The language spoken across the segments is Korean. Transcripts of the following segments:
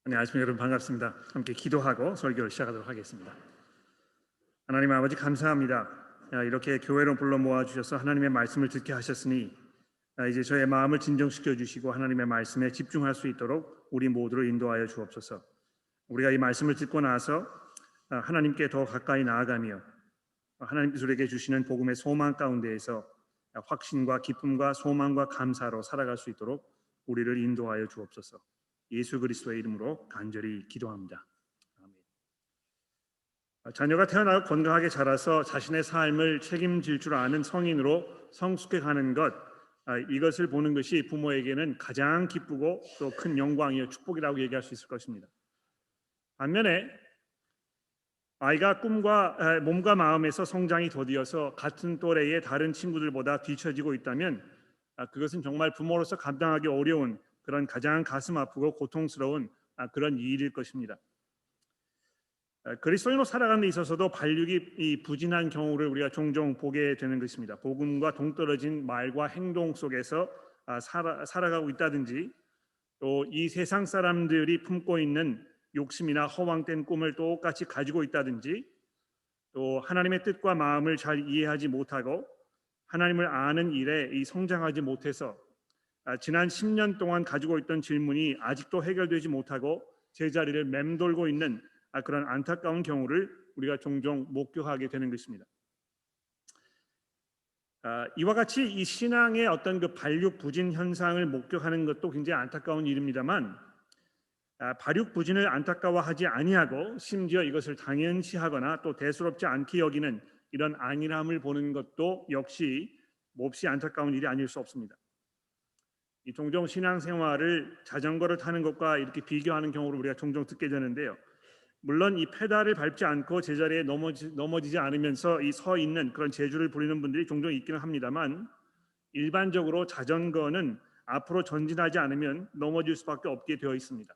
네, 아침 여러분 반갑습니다. 함께 기도하고 설교를 시작하도록 하겠습니다. 하나님 아버지 감사합니다. 이렇게 교회로 불러 모아 주셔서 하나님의 말씀을 듣게 하셨으니 이제 저의 마음을 진정시켜 주시고 하나님의 말씀에 집중할 수 있도록 우리 모두를 인도하여 주옵소서. 우리가 이 말씀을 듣고 나서 하나님께 더 가까이 나아가며 하나님께서 우리에게 주시는 복음의 소망 가운데에서 확신과 기쁨과 소망과 감사로 살아갈 수 있도록 우리를 인도하여 주옵소서. 예수 그리스도의 이름으로 간절히 기도합니다. 아멘. 자녀가 태어나고 건강하게 자라서 자신의 삶을 책임질 줄 아는 성인으로 성숙해 가는 것, 이것을 보는 것이 부모에게는 가장 기쁘고 또 큰 영광이요 축복이라고 얘기할 수 있을 것입니다. 반면에 아이가 몸과 마음에서 성장이 더디어서 같은 또래의 다른 친구들보다 뒤처지고 있다면 그것은 정말 부모로서 감당하기 어려운 그런 가장 가슴 아프고 고통스러운 그런 일일 것입니다. 그리스도인으로 살아가는 데 있어서도 반륙이 부진한 경우를 우리가 종종 보게 되는 것입니다. 복음과 동떨어진 말과 행동 속에서 살아가고 있다든지, 또 이 세상 사람들이 품고 있는 욕심이나 허황된 꿈을 똑같이 가지고 있다든지, 또 하나님의 뜻과 마음을 잘 이해하지 못하고 하나님을 아는 일에 성장하지 못해서 지난 10년 동안 가지고 있던 질문이 아직도 해결되지 못하고 제자리를 맴돌고 있는 그런 안타까운 경우를 우리가 종종 목격하게 되는 것입니다. 이와 같이 이 신앙의 어떤 그 발육부진 현상을 목격하는 것도 굉장히 안타까운 일입니다만, 발육부진을 안타까워하지 아니하고 심지어 이것을 당연시하거나 또 대수롭지 않게 여기는 이런 안일함을 보는 것도 역시 몹시 안타까운 일이 아닐 수 없습니다. 종종 신앙생활을 자전거를 타는 것과 이렇게 비교하는 경우를 우리가 종종 듣게 되는데요. 물론 이 페달을 밟지 않고 제자리에 넘어지지 않으면서 이 서 있는 그런 재주를 부리는 분들이 종종 있기는 합니다만, 일반적으로 자전거는 앞으로 전진하지 않으면 넘어질 수밖에 없게 되어 있습니다.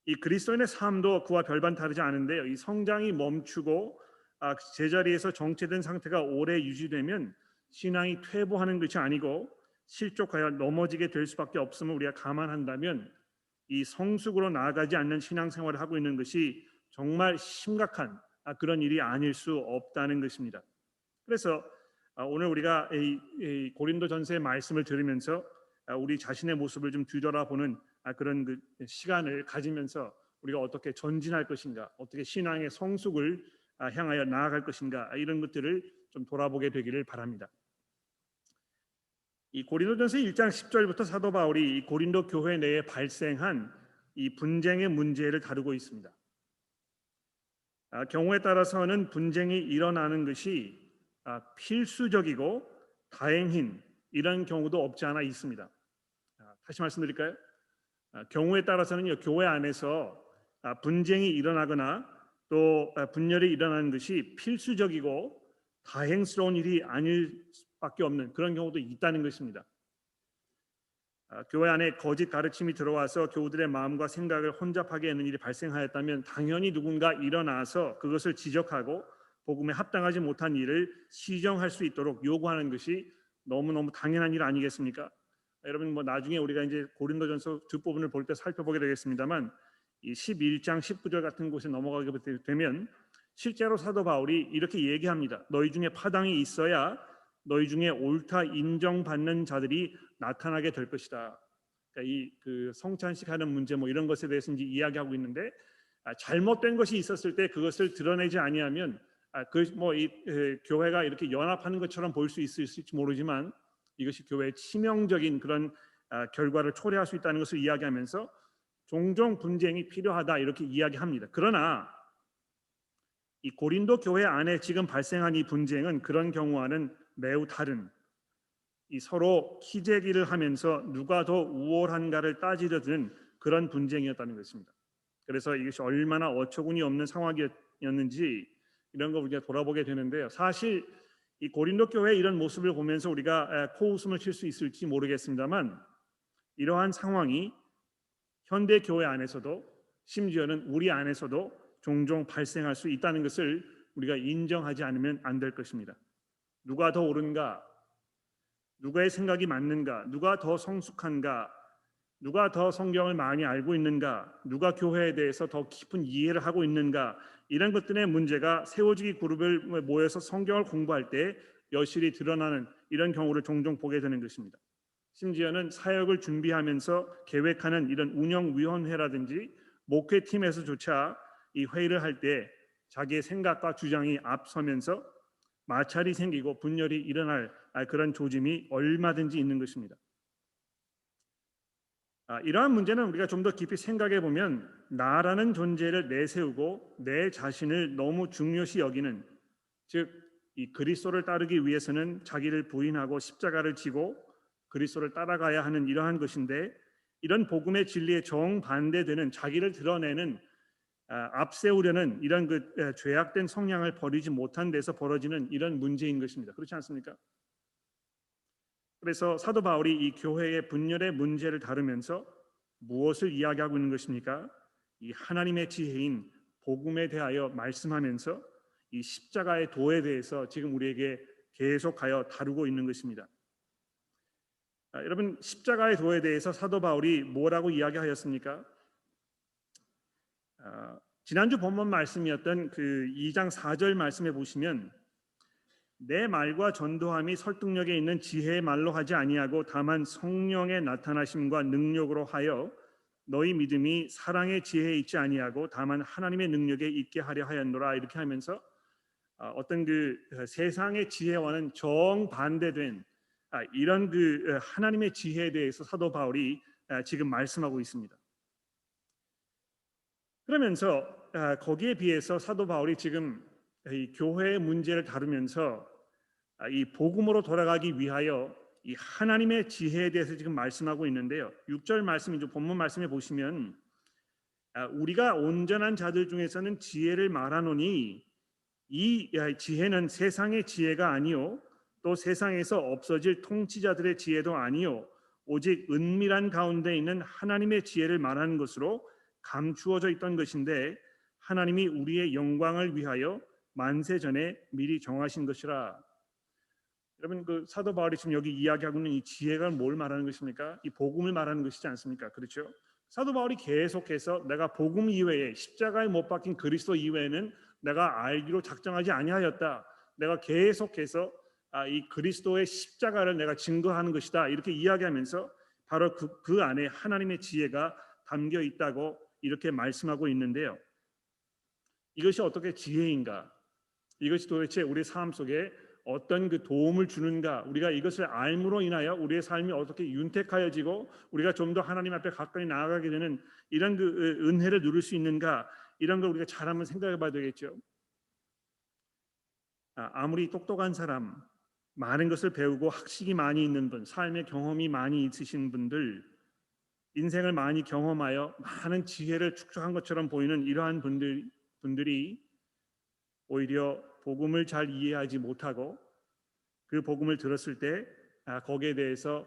이 그리스도인의 삶도 그와 별반 다르지 않은데요. 이 성장이 멈추고 제자리에서 정체된 상태가 오래 유지되면 신앙이 퇴보하는 것이 아니고 실족하여 넘어지게 될 수밖에 없음을 우리가 감안한다면 이 성숙으로 나아가지 않는 신앙생활을 하고 있는 것이 정말 심각한 그런 일이 아닐 수 없다는 것입니다. 그래서 오늘 우리가 이 고린도전서의 말씀을 들으면서 우리 자신의 모습을 좀 뒤돌아보는 그런 그 시간을 가지면서 우리가 어떻게 전진할 것인가, 어떻게 신앙의 성숙을 향하여 나아갈 것인가, 이런 것들을 좀 돌아보게 되기를 바랍니다. 이 고린도전서 1장 10절부터 사도 바울이 이 고린도 교회 내에 발생한 이 분쟁의 문제를 다루고 있습니다. 경우에 따라서는 분쟁이 일어나는 것이 필수적이고 다행인 이런 경우도 없지 않아 있습니다. 다시 말씀드릴까요? 경우에 따라서는 교회 안에서 분쟁이 일어나거나 또 분열이 일어나는 것이 필수적이고 다행스러운 일이 아닐 수밖에 없는 그런 경우도 있다는 것입니다. 교회 안에 거짓 가르침이 들어와서 교우들의 마음과 생각을 혼잡하게 하는 일이 발생하였다면 당연히 누군가 일어나서 그것을 지적하고 복음에 합당하지 못한 일을 시정할 수 있도록 요구하는 것이 너무너무 당연한 일 아니겠습니까? 여러분 나중에 우리가 이제 고린도전서 뒷부분을 볼 때 살펴보게 되겠습니다만, 이 11장 19절 같은 곳에 넘어가게 되면 실제로 사도 바울이 이렇게 얘기합니다. 너희 중에 파당이 있어야 너희 중에 옳다 인정받는 자들이 나타나게 될 것이다. 그러니까 이 성찬식 하는 문제 이런 것에 대해서 이제 이야기하고 있는데, 잘못된 것이 있었을 때 그것을 드러내지 아니하면 교회가 이렇게 연합하는 것처럼 보일 수 있을지 모르지만 이것이 교회의 치명적인 그런 결과를 초래할 수 있다는 것을 이야기하면서 종종 분쟁이 필요하다 이렇게 이야기합니다. 그러나 이 고린도 교회 안에 지금 발생한 이 분쟁은 그런 경우와는 매우 다른, 이 서로 키재기를 하면서 누가 더 우월한가를 따지려는 그런 분쟁이었다는 것입니다. 그래서 이것이 얼마나 어처구니 없는 상황이었는지 이런 거 우리가 돌아보게 되는데요. 사실 이 고린도 교회의 이런 모습을 보면서 우리가 코웃음을 칠 수 있을지 모르겠습니다만, 이러한 상황이 현대 교회 안에서도 심지어는 우리 안에서도 종종 발생할 수 있다는 것을 우리가 인정하지 않으면 안 될 것입니다. 누가 더 옳은가, 누가의 생각이 맞는가, 누가 더 성숙한가, 누가 더 성경을 많이 알고 있는가, 누가 교회에 대해서 더 깊은 이해를 하고 있는가, 이런 것들의 문제가 세워지기 그룹을 모여서 성경을 공부할 때 여실히 드러나는 이런 경우를 종종 보게 되는 것입니다. 심지어는 사역을 준비하면서 계획하는 이런 운영위원회라든지 목회팀에서조차 이 회의를 할 때 자기의 생각과 주장이 앞서면서 마찰이 생기고 분열이 일어날 그런 조짐이 얼마든지 있는 것입니다. 이러한 문제는 우리가 좀 더 깊이 생각해 보면 나라는 존재를 내세우고 내 자신을 너무 중요시 여기는, 즉 이 그리스도를 따르기 위해서는 자기를 부인하고 십자가를 지고 그리스도를 따라가야 하는 이러한 것인데, 이런 복음의 진리에 정반대되는 자기를 드러내는 앞세우려는 이런 죄악된 성향을 버리지 못한 데서 벌어지는 이런 문제인 것입니다. 그렇지 않습니까? 그래서 사도 바울이 이 교회의 분열의 문제를 다루면서 무엇을 이야기하고 있는 것입니까? 이 하나님의 지혜인 복음에 대하여 말씀하면서 이 십자가의 도에 대해서 지금 우리에게 계속하여 다루고 있는 것입니다. 여러분, 십자가의 도에 대해서 사도 바울이 뭐라고 이야기하였습니까? 지난주 본문 말씀이었던 그 2장 4절 말씀에 보시면 내 말과 전도함이 설득력에 있는 지혜의 말로 하지 아니하고 다만 성령의 나타나심과 능력으로 하여 너희 믿음이 사랑의 지혜에 있지 아니하고 다만 하나님의 능력에 있게 하려 하였노라, 이렇게 하면서 어떤 그 세상의 지혜와는 정반대된 이런 그 하나님의 지혜에 대해서 사도 바울이 지금 말씀하고 있습니다. 그러면서 거기에 비해서 사도 바울이 지금 이 교회의 문제를 다루면서 이 복음으로 돌아가기 위하여 이 하나님의 지혜에 대해서 지금 말씀하고 있는데요. 6절 말씀, 이제 본문 말씀에 보시면 우리가 온전한 자들 중에서는 지혜를 말하노니 이 지혜는 세상의 지혜가 아니요 또 세상에서 없어질 통치자들의 지혜도 아니요 오직 은밀한 가운데 있는 하나님의 지혜를 말하는 것으로 감추어져 있던 것인데 하나님이 우리의 영광을 위하여 만세 전에 미리 정하신 것이라. 여러분, 그 사도 바울이 지금 여기 이야기하고 있는 이 지혜가 뭘 말하는 것입니까? 이 복음을 말하는 것이지 않습니까? 그렇죠? 사도 바울이 계속해서 내가 복음 이외에 십자가에 못 박힌 그리스도 이외에는 내가 알기로 작정하지 아니하였다. 내가 계속해서 이 그리스도의 십자가를 내가 증거하는 것이다, 이렇게 이야기하면서 바로 그 안에 하나님의 지혜가 담겨 있다고 이렇게 말씀하고 있는데요. 이것이 어떻게 지혜인가? 이것이 도대체 우리 삶 속에 어떤 그 도움을 주는가? 우리가 이것을 알므로 인하여 우리의 삶이 어떻게 윤택하여지고 우리가 좀 더 하나님 앞에 가까이 나아가게 되는 이런 그 은혜를 누릴 수 있는가? 이런 걸 우리가 잘 한번 생각해 봐야 되겠죠. 아무리 똑똑한 사람, 많은 것을 배우고 학식이 많이 있는 분, 삶의 경험이 많이 있으신 분들, 인생을 많이 경험하여 많은 지혜를 축적한 것처럼 보이는 이러한 분들이 오히려 복음을 잘 이해하지 못하고 그 복음을 들었을 때 거기에 대해서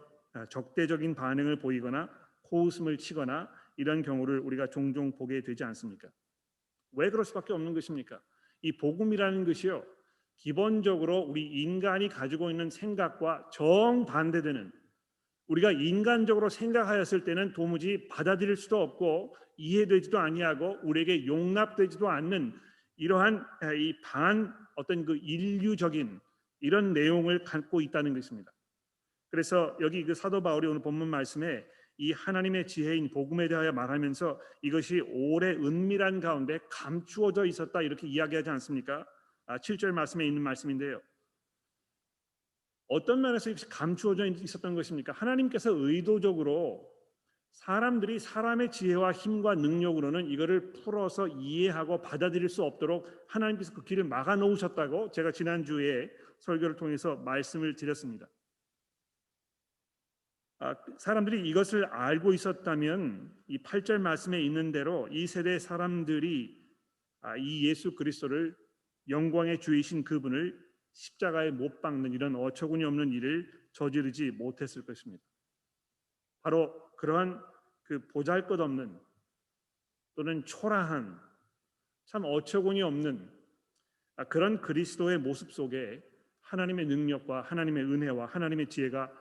적대적인 반응을 보이거나 코웃음을 치거나 이런 경우를 우리가 종종 보게 되지 않습니까? 왜 그럴 수밖에 없는 것입니까? 이 복음이라는 것이요, 기본적으로 우리 인간이 가지고 있는 생각과 정반대되는, 우리가 인간적으로 생각하였을 때는 도무지 받아들일 수도 없고 이해되지도 아니하고 우리에게 용납되지도 않는 이러한 이 어떤 그 인류적인 이런 내용을 갖고 있다는 것입니다. 그래서 여기 그 사도 바울이 오늘 본문 말씀에 이 하나님의 지혜인 복음에 대하여 말하면서 이것이 오래 은밀한 가운데 감추어져 있었다, 이렇게 이야기하지 않습니까? 7절 말씀에 있는 말씀인데요. 어떤 면에서 감추어져 있었던 것입니까? 하나님께서 의도적으로 사람들이 사람의 지혜와 힘과 능력으로는 이거를 풀어서 이해하고 받아들일 수 없도록 하나님께서 그 길을 막아 놓으셨다고 제가 지난주에 설교를 통해서 말씀을 드렸습니다. 사람들이 이것을 알고 있었다면 이 8절 말씀에 있는 대로 이 세대 사람들이 이 예수 그리스도를, 영광의 주이신 그분을 십자가에 못 박는 이런 어처구니 없는 일을 저지르지 못했을 것입니다. 바로 그러한 그 보잘것없는 또는 초라한 참 어처구니 없는 그런 그리스도의 모습 속에 하나님의 능력과 하나님의 은혜와 하나님의 지혜가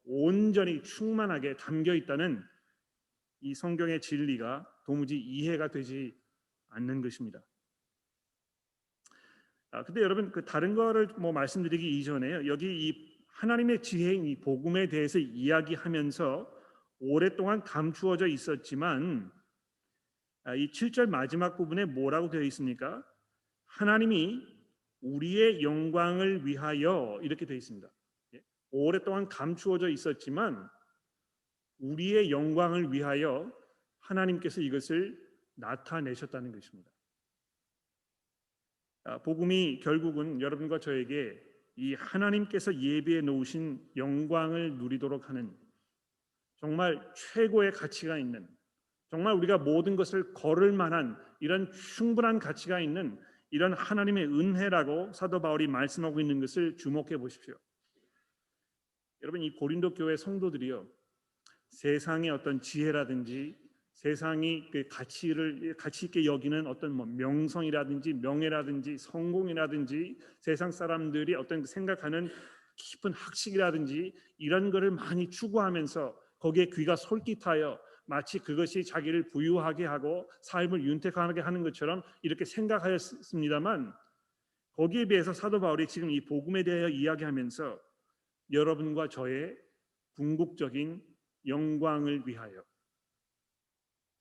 온전히 충만하게 담겨 있다는 이 성경의 진리가 도무지 이해가 되지 않는 것입니다. 근데 여러분 그 다른 거를 뭐 말씀드리기 이전에 여기 이 하나님의 지혜인 이 복음에 대해서 이야기하면서 오랫동안 감추어져 있었지만 이 7절 마지막 부분에 뭐라고 되어 있습니까? 하나님이 우리의 영광을 위하여 이렇게 되어 있습니다. 오랫동안 감추어져 있었지만 우리의 영광을 위하여 하나님께서 이것을 나타내셨다는 것입니다. 복음이 결국은 여러분과 저에게 이 하나님께서 예비해 놓으신 영광을 누리도록 하는 정말 최고의 가치가 있는, 정말 우리가 모든 것을 걸을 만한 이런 충분한 가치가 있는 이런 하나님의 은혜라고 사도 바울이 말씀하고 있는 것을 주목해 보십시오. 여러분 이 고린도 교회 성도들이요, 세상의 어떤 지혜라든지 세상이 그 가치 있게 여기는 어떤 뭐 명성이라든지 명예라든지 성공이라든지 세상 사람들이 어떤 생각하는 깊은 학식이라든지 이런 것을 많이 추구하면서 거기에 귀가 솔깃하여 마치 그것이 자기를 부유하게 하고 삶을 윤택하게 하는 것처럼 이렇게 생각하였습니다만, 거기에 비해서 사도 바울이 지금 이 복음에 대하여 이야기하면서 여러분과 저의 궁극적인 영광을 위하여,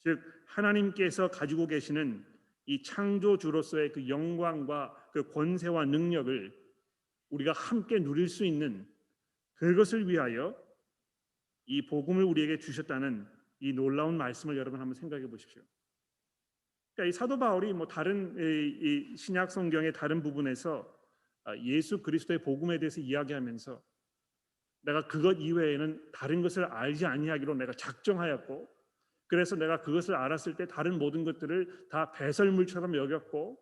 즉 하나님께서 가지고 계시는 이 창조주로서의 그 영광과 그 권세와 능력을 우리가 함께 누릴 수 있는 그것을 위하여 이 복음을 우리에게 주셨다는 이 놀라운 말씀을 여러분 한번 생각해 보십시오. 그러니까 이 사도 바울이 뭐 다른 이 신약 성경의 다른 부분에서 예수 그리스도의 복음에 대해서 이야기하면서 내가 그것 이외에는 다른 것을 알지 아니하기로 내가 작정하였고, 그래서 내가 그것을 알았을 때 다른 모든 것들을 다 배설물처럼 여겼고,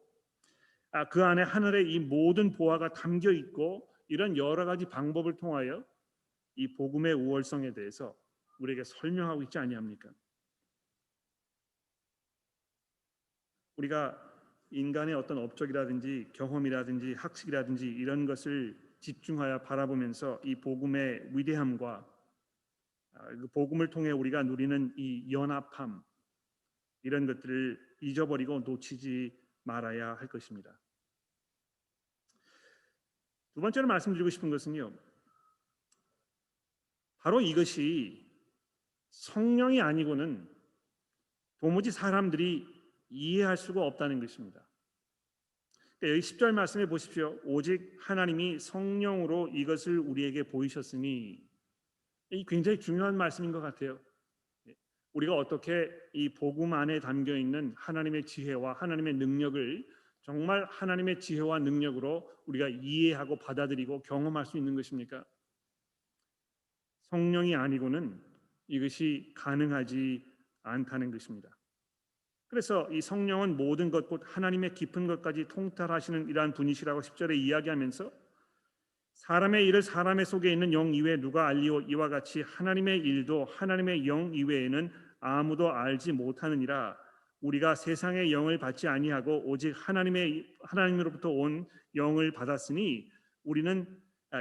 그 안에 하늘의 이 모든 보화가 담겨 있고, 이런 여러 가지 방법을 통하여 이 복음의 우월성에 대해서 우리에게 설명하고 있지 아니합니까? 우리가 인간의 어떤 업적이라든지 경험이라든지 학식이라든지 이런 것을 집중하여 바라보면서 이 복음의 위대함과 그 복음을 통해 우리가 누리는 이 연합함, 이런 것들을 잊어버리고 놓치지 말아야 할 것입니다. 두 번째로 말씀드리고 싶은 것은요, 바로 이것이 성령이 아니고는 도무지 사람들이 이해할 수가 없다는 것입니다. 그러니까 여기 10절 말씀해 보십시오. 오직 하나님이 성령으로 이것을 우리에게 보이셨으니, 이 굉장히 중요한 말씀인 것 같아요. 우리가 어떻게 이 복음 안에 담겨 있는 하나님의 지혜와 하나님의 능력을 정말 하나님의 지혜와 능력으로 우리가 이해하고 받아들이고 경험할 수 있는 것입니까? 성령이 아니고는 이것이 가능하지 않다는 것입니다. 그래서 이 성령은 모든 것 곧 하나님의 깊은 것까지 통달하시는 이러한 분이시라고 10절에 이야기하면서 사람의 일을 사람의 속에 있는 영 이외에 누가 알리오, 이와 같이 하나님의 일도 하나님의 영 이외에는 아무도 알지 못하느니라. 우리가 세상의 영을 받지 아니하고 오직 하나님으로부터 온 영을 받았으니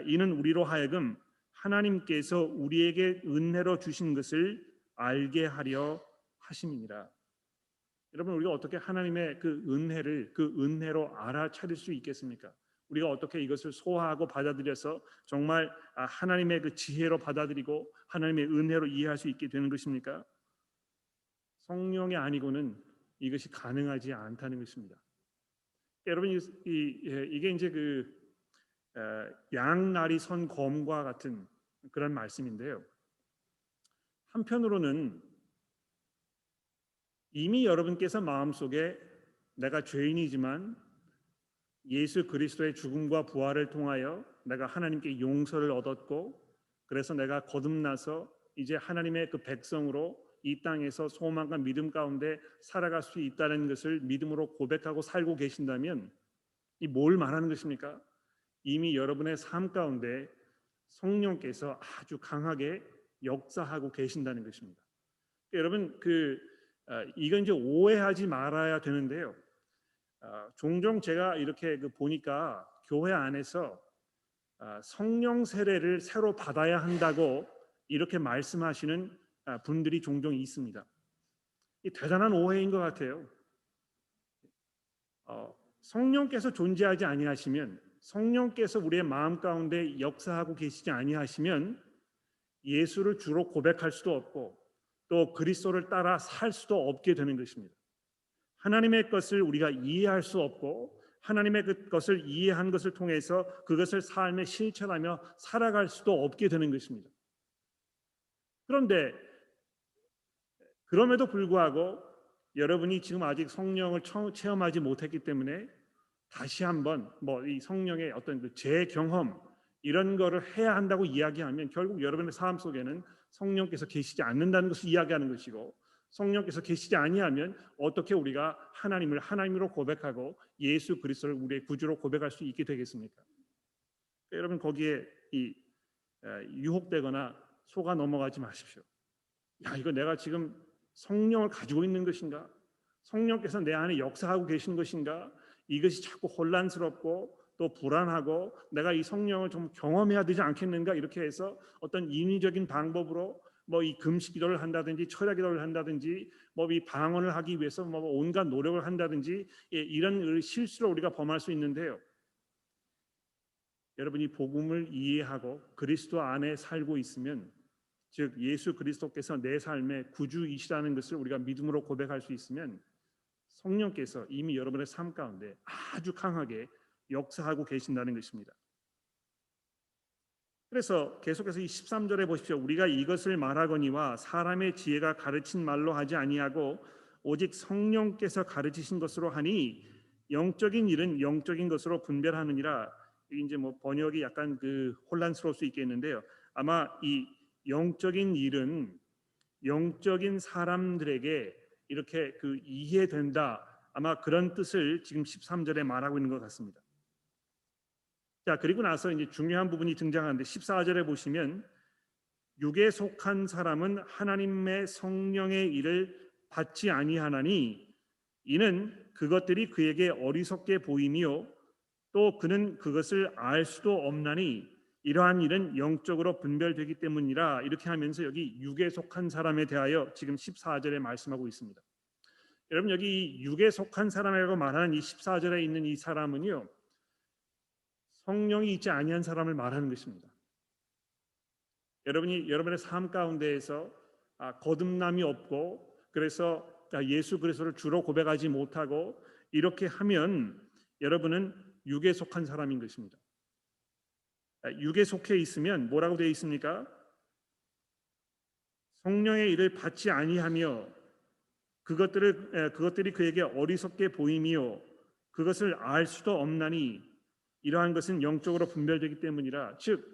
이는 우리로 하여금 하나님께서 우리에게 은혜로 주신 것을 알게 하려 하심이니라. 여러분, 우리가 어떻게 하나님의 그 은혜를 그 은혜로 알아차릴 수 있겠습니까? 우리가 어떻게 이것을 소화하고 받아들여서 정말 하나님의 그 지혜로 받아들이고 하나님의 은혜로 이해할 수 있게 되는 것입니까? 성령이 아니고는 이것이 가능하지 않다는 것입니다. 여러분, 이게 이제 그 양날이 선 검과 같은 그런 말씀인데요. 한편으로는 이미 여러분께서 마음속에 내가 죄인이지만 예수 그리스도의 죽음과 부활을 통하여 내가 하나님께 용서를 얻었고, 그래서 내가 거듭나서 이제 하나님의 그 백성으로 이 땅에서 소망과 믿음 가운데 살아갈 수 있다는 것을 믿음으로 고백하고 살고 계신다면, 이 뭘 말하는 것입니까? 이미 여러분의 삶 가운데 성령께서 아주 강하게 역사하고 계신다는 것입니다. 여러분, 이건 이제 오해하지 말아야 되는데요. 종종 제가 이렇게 보니까 교회 안에서 성령 세례를 새로 받아야 한다고 이렇게 말씀하시는 분들이 종종 있습니다. 이 대단한 오해인 것 같아요. 성령께서 존재하지 아니하시면, 성령께서 우리의 마음 가운데 역사하고 계시지 아니하시면 예수를 주로 고백할 수도 없고 또 그리스도를 따라 살 수도 없게 되는 것입니다. 하나님의 것을 우리가 이해할 수 없고 하나님의 그 것을 이해한 것을 통해서 그것을 삶에 실천하며 살아갈 수도 없게 되는 것입니다. 그런데 그럼에도 불구하고 여러분이 지금 아직 성령을 체험하지 못했기 때문에 다시 한번 이 성령의 어떤 그 재경험 이런 거를 해야 한다고 이야기하면 결국 여러분의 삶 속에는 성령께서 계시지 않는다는 것을 이야기하는 것이고, 성령께서 계시지 아니하면 어떻게 우리가 하나님을 하나님으로 고백하고 예수 그리스도를 우리의 구주로 고백할 수 있게 되겠습니까? 여러분 거기에 유혹되거나 속아 넘어가지 마십시오. 야, 이거 내가 지금 성령을 가지고 있는 것인가? 성령께서 내 안에 역사하고 계신 것인가? 이것이 자꾸 혼란스럽고 또 불안하고 내가 이 성령을 좀 경험해야 되지 않겠는가? 이렇게 해서 어떤 인위적인 방법으로 이 금식 기도를 한다든지 철야 기도를 한다든지 이 방언을 하기 위해서 온갖 노력을 한다든지 이런 실수를 우리가 범할 수 있는데요. 여러분이 복음을 이해하고 그리스도 안에 살고 있으면, 즉 예수 그리스도께서 내 삶의 구주이시라는 것을 우리가 믿음으로 고백할 수 있으면 성령께서 이미 여러분의 삶 가운데 아주 강하게 역사하고 계신다는 것입니다. 그래서 계속해서 이 13절에 보십시오. 우리가 이것을 말하거니와 사람의 지혜가 가르친 말로 하지 아니하고 오직 성령께서 가르치신 것으로 하니 영적인 일은 영적인 것으로 분별하느니라. 이제 번역이 약간 혼란스러울 수 있겠는데요. 아마 이 영적인 일은 영적인 사람들에게 이렇게 이해된다, 아마 그런 뜻을 지금 13절에 말하고 있는 것 같습니다. 자, 그리고 나서 이제 중요한 부분이 등장하는데 14절에 보시면 육에 속한 사람은 하나님의 성령의 일을 받지 아니하나니 이는 그것들이 그에게 어리석게 보이며 또 그는 그것을 알 수도 없나니 이러한 일은 영적으로 분별되기 때문이라. 이렇게 하면서 여기 육에 속한 사람에 대하여 지금 14절에 말씀하고 있습니다. 여러분 여기 육에 속한 사람이라고 말하는 이 14절에 있는 이 사람은요, 성령이 있지 아니한 사람을 말하는 것입니다. 여러분이 여러분의 삶 가운데에서 거듭남이 없고 그래서 예수 그리스도를 주로 고백하지 못하고 이렇게 하면 여러분은 육에 속한 사람인 것입니다. 육에 속해 있으면 뭐라고 되어 있습니까? 성령의 일을 받지 아니하며 그것들이 그에게 어리석게 보이며 그것을 알 수도 없나니 이러한 것은 영적으로 분별되기 때문이라. 즉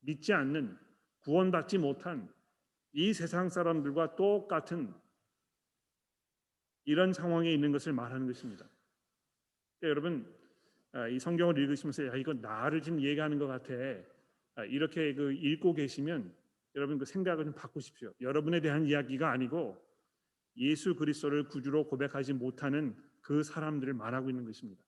믿지 않는, 구원받지 못한 이 세상 사람들과 똑같은 이런 상황에 있는 것을 말하는 것입니다. 그러니까 여러분 이 성경을 읽으시면서 이거 나를 지금 얘기하는 것 같아, 이렇게 읽고 계시면 여러분 생각을 좀 바꾸십시오. 여러분에 대한 이야기가 아니고 예수 그리스도를 구주로 고백하지 못하는 그 사람들을 말하고 있는 것입니다.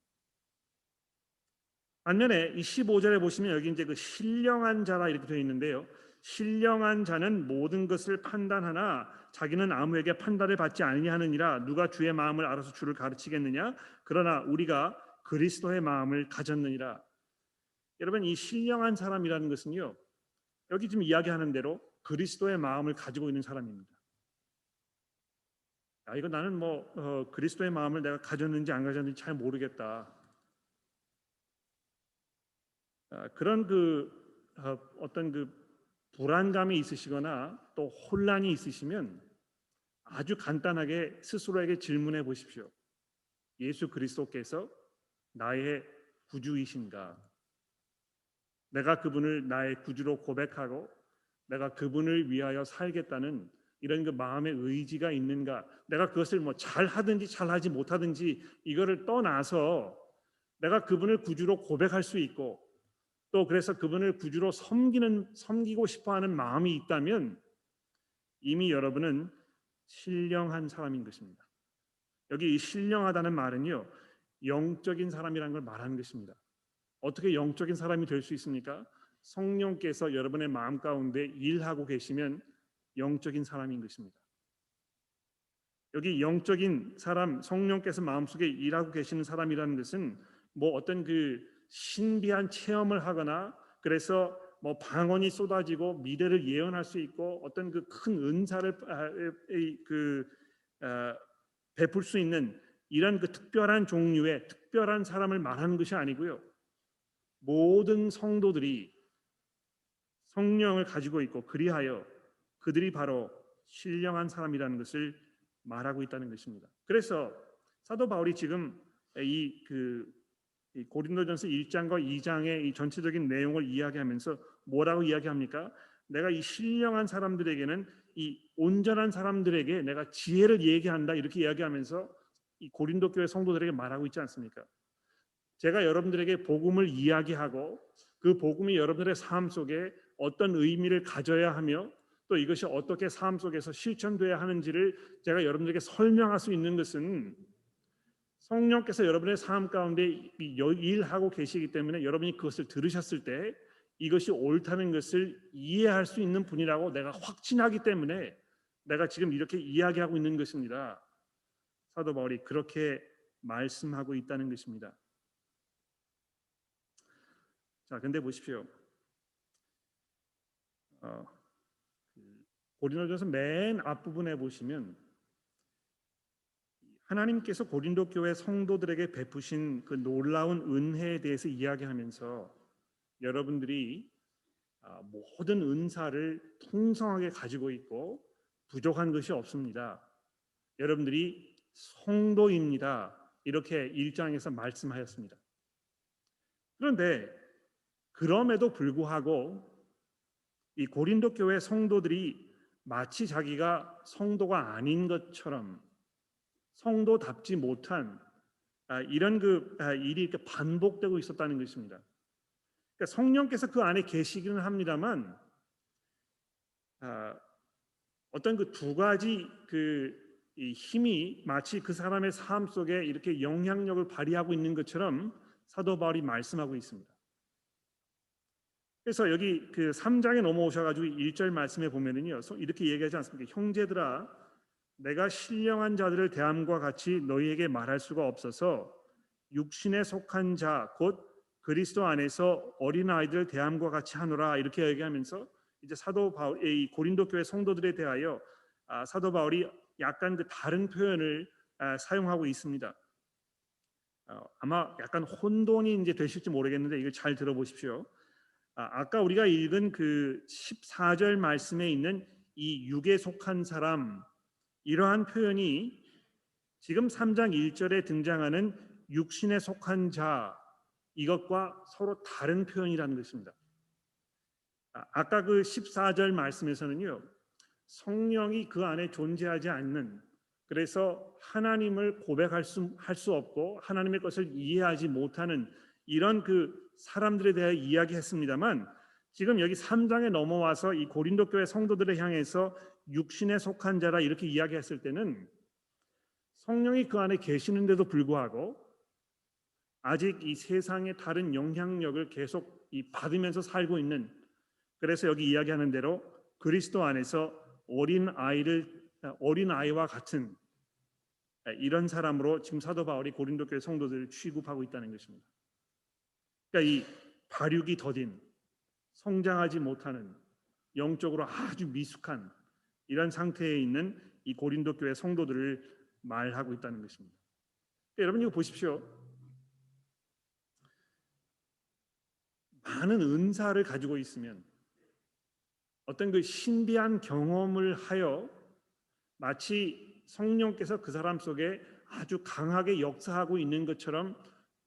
반면에 이 15절에 보시면 여기 이제 신령한 자라 이렇게 되어 있는데요. 신령한 자는 모든 것을 판단하나 자기는 아무에게 판단을 받지 아니하느니라. 누가 주의 마음을 알아서 주를 가르치겠느냐? 그러나 우리가 그리스도의 마음을 가졌느니라. 여러분 이 신령한 사람이라는 것은요, 여기 지금 이야기하는 대로 그리스도의 마음을 가지고 있는 사람입니다. 이거 나는 그리스도의 마음을 내가 가졌는지 안 가졌는지 잘 모르겠다. 그런 어떤 불안감이 있으시거나 또 혼란이 있으시면 아주 간단하게 스스로에게 질문해 보십시오. 예수 그리스도께서 나의 구주이신가? 내가 그분을 나의 구주로 고백하고 내가 그분을 위하여 살겠다는 이런 마음의 의지가 있는가? 내가 그것을 잘하든지 잘하지 못하든지 이거를 떠나서 내가 그분을 구주로 고백할 수 있고 또 그래서 그분을 구주로 섬기고 싶어하는 마음이 있다면 이미 여러분은 신령한 사람인 것입니다. 여기 이 신령하다는 말은요, 영적인 사람이라는 걸 말하는 것입니다. 어떻게 영적인 사람이 될 수 있습니까? 성령께서 여러분의 마음 가운데 일하고 계시면 영적인 사람인 것입니다. 여기 영적인 사람, 성령께서 마음속에 일하고 계시는 사람이라는 것은 뭐 어떤 그 신비한 체험을 하거나 그래서 뭐 방언이 쏟아지고 미래를 예언할 수 있고 어떤 그 큰 은사를 베풀 수 있는 이런 그 특별한 종류의 특별한 사람을 말하는 것이 아니고요. 모든 성도들이 성령을 가지고 있고 그리하여 그들이 바로 신령한 사람이라는 것을 말하고 있다는 것입니다. 그래서 사도 바울이 지금 이 고린도전서 1장과 2장의 이 전체적인 내용을 이야기하면서 뭐라고 이야기합니까? 내가 이 신령한 사람들에게는 이 온전한 사람들에게 내가 지혜를 얘기한다 이렇게 이야기하면서 이 고린도 교회 성도들에게 말하고 있지 않습니까? 제가 여러분들에게 복음을 이야기하고 그 복음이 여러분들의 삶 속에 어떤 의미를 가져야 하며 또 이것이 어떻게 삶 속에서 실천돼야 하는지를 제가 여러분들에게 설명할 수 있는 것은 성령께서 여러분의 삶 가운데 일하고 계시기 때문에 여러분이 그것을 들으셨을 때 이것이 옳다는 것을 이해할 수 있는 분이라고 내가 확신하기 때문에 내가 지금 이렇게 이야기하고 있는 것입니다. 사도 바울이 그렇게 말씀하고 있다는 것입니다. 자, 근데 보십시오. 고린도전서 맨 앞부분에 보시면 하나님께서 고린도 교회 성도들에게 베푸신 그 놀라운 은혜에 대해서 이야기하면서 여러분들이 모든 은사를 풍성하게 가지고 있고 부족한 것이 없습니다. 여러분들이 성도입니다. 이렇게 1장에서 말씀하였습니다. 그런데 그럼에도 불구하고 이 고린도 교회 성도들이 마치 자기가 성도가 아닌 것처럼 성도답지 못한 이런 일이 이렇게 반복되고 있었다는 것입니다. 그러니까 성령께서 그 안에 계시기는 합니다만 어떤 그 두 가지 이 힘이 마치 그 사람의 삶 속에 이렇게 영향력을 발휘하고 있는 것처럼 사도 바울이 말씀하고 있습니다. 그래서 여기 그 3장에 넘어오셔가지고 1절 말씀에 보면은요 이렇게 얘기하지 않습니까? 형제들아, 내가 신령한 자들을 대함과 같이 너희에게 말할 수가 없어서 육신에 속한 자 곧 그리스도 안에서 어린 아이들 대함과 같이 하노라 이렇게 얘기하면서 이제 사도 바울 이 고린도 교회 성도들에 대하여 사도 바울이 약간 그 다른 표현을 사용하고 있습니다. 아마 약간 혼돈이 이제 되실지 모르겠는데 이걸 잘 들어보십시오. 아까 우리가 읽은 그 14절 말씀에 있는 이 육에 속한 사람 이러한 표현이 지금 3장 1절에 등장하는 육신에 속한 자 이것과 서로 다른 표현이라는 것입니다. 아까 그 14절 말씀에서는요 성령이 그 안에 존재하지 않는 그래서 하나님을 고백할 수 없고 하나님의 것을 이해하지 못하는 이런 그 사람들에 대해 이야기했습니다만 지금 여기 3장에 넘어와서 이 고린도 교회 성도들을 향해서 육신에 속한 자라 이렇게 이야기했을 때는 성령이 그 안에 계시는데도 불구하고 아직 이 세상의 다른 영향력을 계속 받으면서 살고 있는 그래서 여기 이야기하는 대로 그리스도 안에서 어린 아이와 같은 이런 사람으로 지금 사도 바울이 고린도 교회 성도들을 취급하고 있다는 것입니다. 그러니까 이 발육이 더딘 성장하지 못하는 영적으로 아주 미숙한 이런 상태에 있는 이 고린도 교회 성도들을 말하고 있다는 것입니다. 그러니까 여러분 이거 보십시오. 많은 은사를 가지고 있으면 어떤 그 신비한 경험을 하여 마치 성령께서 그 사람 속에 아주 강하게 역사하고 있는 것처럼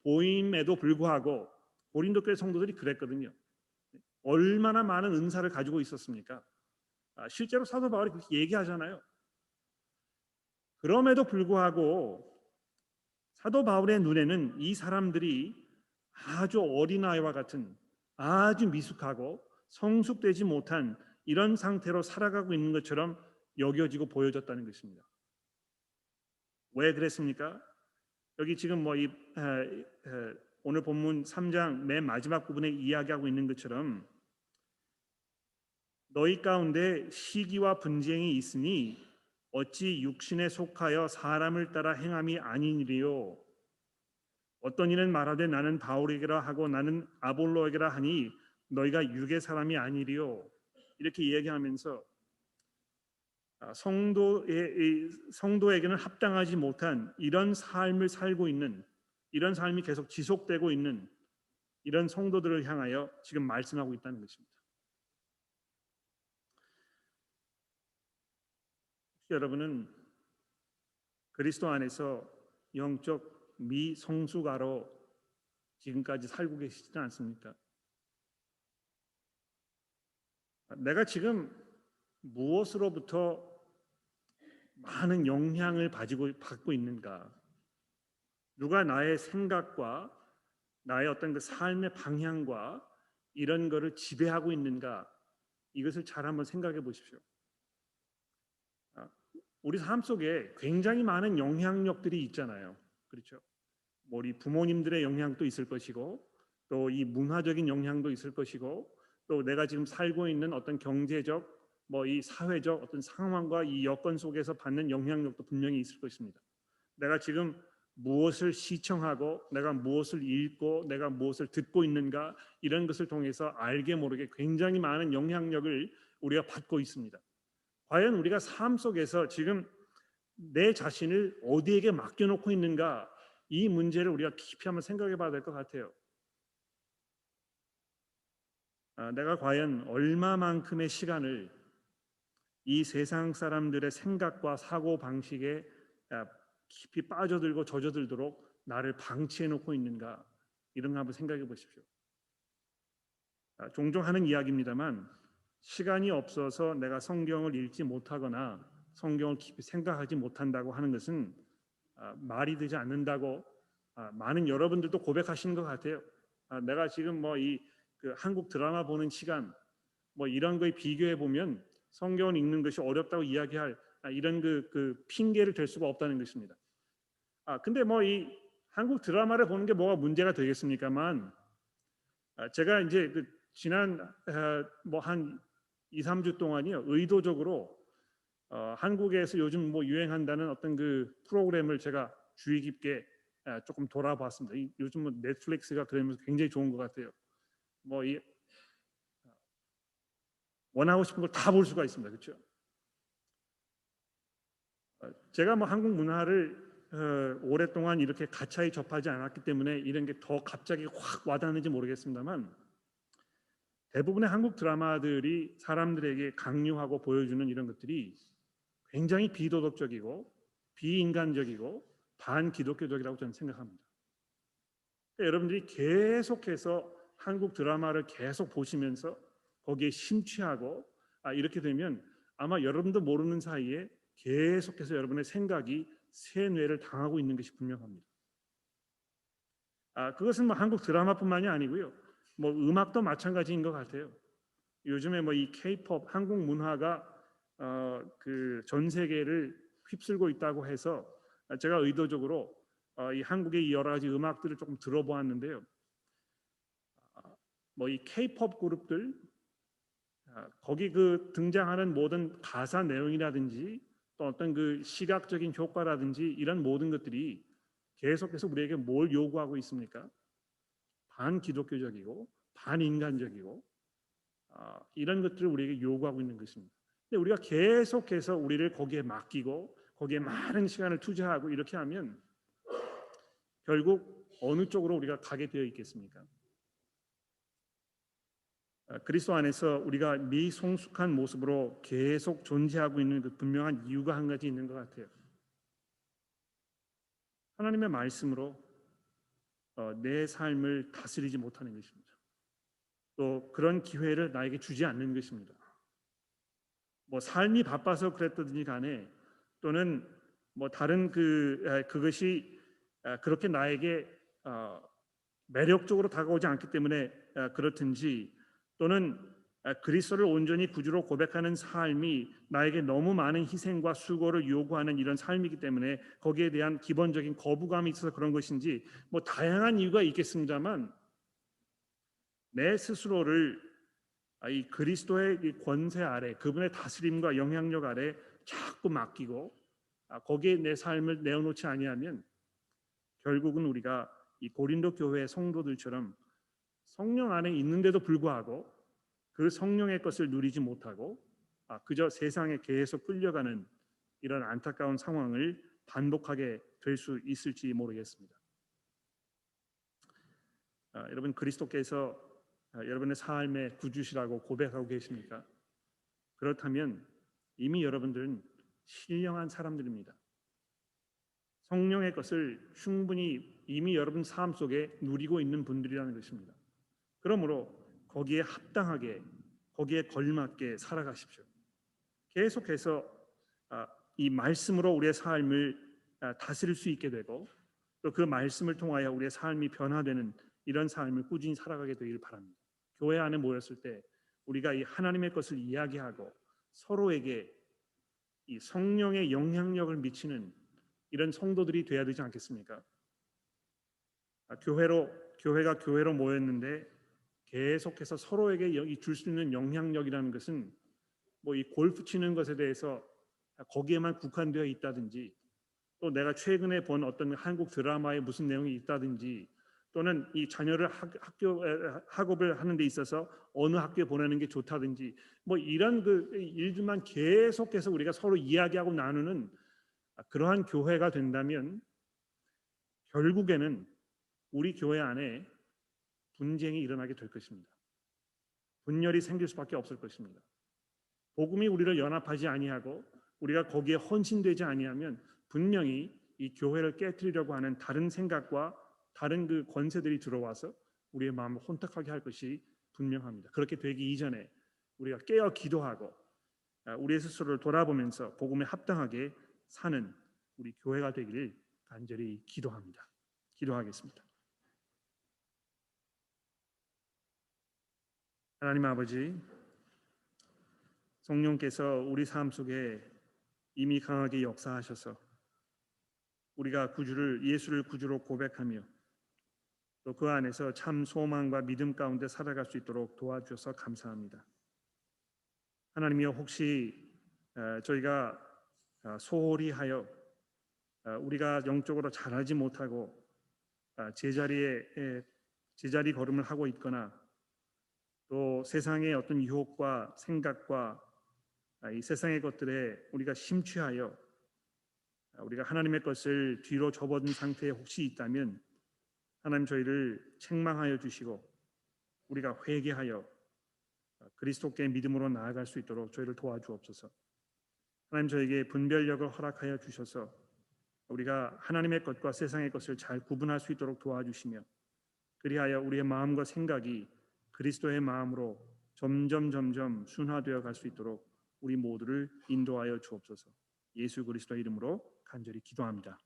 보임에도 불구하고 고린도 교회 성도들이 그랬거든요. 얼마나 많은 은사를 가지고 있었습니까? 실제로 사도 바울이 그렇게 얘기하잖아요. 그럼에도 불구하고 사도 바울의 눈에는 이 사람들이 아주 어린아이와 같은 아주 미숙하고 성숙되지 못한 이런 상태로 살아가고 있는 것처럼 여겨지고 보여졌다는 것입니다. 왜 그랬습니까? 여기 지금 오늘 본문 3장 맨 마지막 부분에 이야기하고 있는 것처럼 너희 가운데 시기와 분쟁이 있으니 어찌 육신에 속하여 사람을 따라 행함이 아니니리요. 어떤 이는 말하되 나는 바울에게라 하고 나는 아볼로에게라 하니 너희가 육의 사람이 아니리요. 이렇게 이야기하면서 성도에게는 합당하지 못한 이런 삶을 살고 있는, 이런 삶이 계속 지속되고 있는 이런 성도들을 향하여 지금 말씀하고 있다는 것입니다. 여러분은 그리스도 안에서 영적 미성숙아로 지금까지 살고 계시지 않습니까? 내가 지금 무엇으로부터 많은 영향을 받고 있는가? 누가 나의 생각과 나의 어떤 그 삶의 방향과 이런 거를 지배하고 있는가? 이것을 잘 한번 생각해 보십시오. 우리 삶 속에 굉장히 많은 영향력들이 있잖아요. 그렇죠? 우리 부모님들의 영향도 있을 것이고, 또 이 문화적인 영향도 있을 것이고, 또 내가 지금 살고 있는 어떤 경제적, 이 사회적 어떤 상황과 이 여건 속에서 받는 영향력도 분명히 있을 것입니다. 내가 지금 무엇을 시청하고, 내가 무엇을 읽고, 내가 무엇을 듣고 있는가, 이런 것을 통해서 알게 모르게 굉장히 많은 영향력을 우리가 받고 있습니다. 과연 우리가 삶 속에서 지금 내 자신을 어디에게 맡겨놓고 있는가, 이 문제를 우리가 깊이 한번 생각해 봐야 될 것 같아요. 내가 과연 얼마만큼의 시간을 이 세상 사람들의 생각과 사고 방식에 깊이 빠져들고 젖어들도록 나를 방치해 놓고 있는가, 이런 거 한번 생각해 보십시오. 종종 하는 이야기입니다만, 시간이 없어서 내가 성경을 읽지 못하거나 성경을 깊이 생각하지 못한다고 하는 것은 말이 되지 않는다고 많은 여러분들도 고백하시는 것 같아요. 내가 지금 그 한국 드라마 보는 시간 이런 거에 비교해 보면 성경을 읽는 것이 어렵다고 이야기할 이런 그 핑계를 댈 수가 없다는 것입니다. 근데 이 한국 드라마를 보는 게 뭐가 문제가 되겠습니까만, 제가 이제 그 지난 한 2, 3주 동안이요, 의도적으로 한국에서 요즘 유행한다는 어떤 그 프로그램을 제가 주의 깊게 조금 돌아봤습니다. 요즘 넷플릭스가 그러면서 굉장히 좋은 것 같아요. 원하고 싶은 걸 다 볼 수가 있습니다. 그렇죠? 제가 한국 문화를 오랫동안 이렇게 가차히 접하지 않았기 때문에 이런 게 더 갑자기 확 와닿는지 모르겠습니다만, 대부분의 한국 드라마들이 사람들에게 강요하고 보여주는 이런 것들이 굉장히 비도덕적이고 비인간적이고 반기독교적이라고 저는 생각합니다. 그러니까 여러분들이 계속해서 한국 드라마를 계속 보시면서 거기에 심취하고 이렇게 되면 아마 여러분도 모르는 사이에 계속해서 여러분의 생각이 세뇌를 당하고 있는 것이 분명합니다. 그것은 한국 드라마뿐만이 아니고요. 음악도 마찬가지인 것 같아요. 요즘에 이 K-pop 한국 문화가 그 전 세계를 휩쓸고 있다고 해서 제가 의도적으로 이 한국의 여러 가지 음악들을 조금 들어보았는데요. 이 K-pop 그룹들 거기 그 등장하는 모든 가사 내용이라든지 또 어떤 그 시각적인 효과라든지 이런 모든 것들이 계속해서 우리에게 뭘 요구하고 있습니까? 반기독교적이고 반인간적이고 이런 것들을 우리에게 요구하고 있는 것입니다. 근데 우리가 계속해서 우리를 거기에 맡기고 거기에 많은 시간을 투자하고 이렇게 하면 결국 어느 쪽으로 우리가 가게 되어 있겠습니까? 그리스도 안에서 우리가 미성숙한 모습으로 계속 존재하고 있는 그 분명한 이유가 한 가지 있는 것 같아요. 하나님의 말씀으로 내 삶을 다스리지 못하는 것입니다. 또 그런 기회를 나에게 주지 않는 것입니다. 삶이 바빠서 그랬든지 간에 또는 다른 그것이 그렇게 나에게 매력적으로 다가오지 않기 때문에 그렇든지, 또는 그리스도를 온전히 구주로 고백하는 삶이 나에게 너무 많은 희생과 수고를 요구하는 이런 삶이기 때문에 거기에 대한 기본적인 거부감이 있어서 그런 것인지 다양한 이유가 있겠습니다만, 내 스스로를 이 그리스도의 이 권세 아래, 그분의 다스림과 영향력 아래 자꾸 맡기고 거기에 내 삶을 내어놓지 아니하면 결국은 우리가 이 고린도 교회 성도들처럼 성령 안에 있는데도 불구하고 그 성령의 것을 누리지 못하고 그저 세상에 계속 끌려가는 이런 안타까운 상황을 반복하게 될 수 있을지 모르겠습니다. 여러분 그리스도께서 여러분의 삶의 구주시라고 고백하고 계십니까? 그렇다면 이미 여러분들은 신령한 사람들입니다. 성령의 것을 충분히 이미 여러분 삶 속에 누리고 있는 분들이라는 것입니다. 그러므로 거기에 합당하게 거기에 걸맞게 살아가십시오. 계속해서 이 말씀으로 우리의 삶을 다스릴 수 있게 되고 또 그 말씀을 통하여 우리의 삶이 변화되는 이런 삶을 꾸준히 살아가게 되기를 바랍니다. 교회 안에 모였을 때 우리가 이 하나님의 것을 이야기하고 서로에게 이 성령의 영향력을 미치는 이런 성도들이 돼야 되지 않겠습니까? 교회가 교회로 모였는데 계속해서 서로에게 줄 수 있는 영향력이라는 것은 뭐 이 골프 치는 것에 대해서 거기에만 국한되어 있다든지 또 내가 최근에 본 어떤 한국 드라마에 무슨 내용이 있다든지 또는 이 자녀를 학업을 하는 데 있어서 어느 학교에 보내는 게 좋다든지 뭐 이런 그 일들만 계속해서 우리가 서로 이야기하고 나누는 그러한 교회가 된다면 결국에는 우리 교회 안에 분쟁이 일어나게 될 것입니다. 분열이 생길 수밖에 없을 것입니다. 복음이 우리를 연합하지 아니하고 우리가 거기에 헌신되지 아니하면 분명히 이 교회를 깨뜨리려고 하는 다른 생각과 다른 그 권세들이 들어와서 우리의 마음을 혼탁하게 할 것이 분명합니다. 그렇게 되기 이전에 우리가 깨어 기도하고 우리의 스스로를 돌아보면서 복음에 합당하게 사는 우리 교회가 되기를 간절히 기도합니다. 기도하겠습니다. 하나님 아버지, 성령께서 우리 삶 속에 이미 강하게 역사하셔서 우리가 예수를 구주로 고백하며 또 그 안에서 참 소망과 믿음 가운데 살아갈 수 있도록 도와주셔서 감사합니다. 하나님이여, 혹시 저희가 소홀히 하여 우리가 영적으로 잘하지 못하고 제자리 걸음을 하고 있거나 또 세상의 어떤 유혹과 생각과 이 세상의 것들에 우리가 심취하여 우리가 하나님의 것을 뒤로 접어둔 상태에 혹시 있다면 하나님 저희를 책망하여 주시고 우리가 회개하여 그리스도께 믿음으로 나아갈 수 있도록 저희를 도와주옵소서. 하나님 저에게 분별력을 허락하여 주셔서 우리가 하나님의 것과 세상의 것을 잘 구분할 수 있도록 도와주시며 그리하여 우리의 마음과 생각이 그리스도의 마음으로 점점 순화되어 갈 수 있도록 우리 모두를 인도하여 주옵소서. 예수 그리스도의 이름으로 간절히 기도합니다.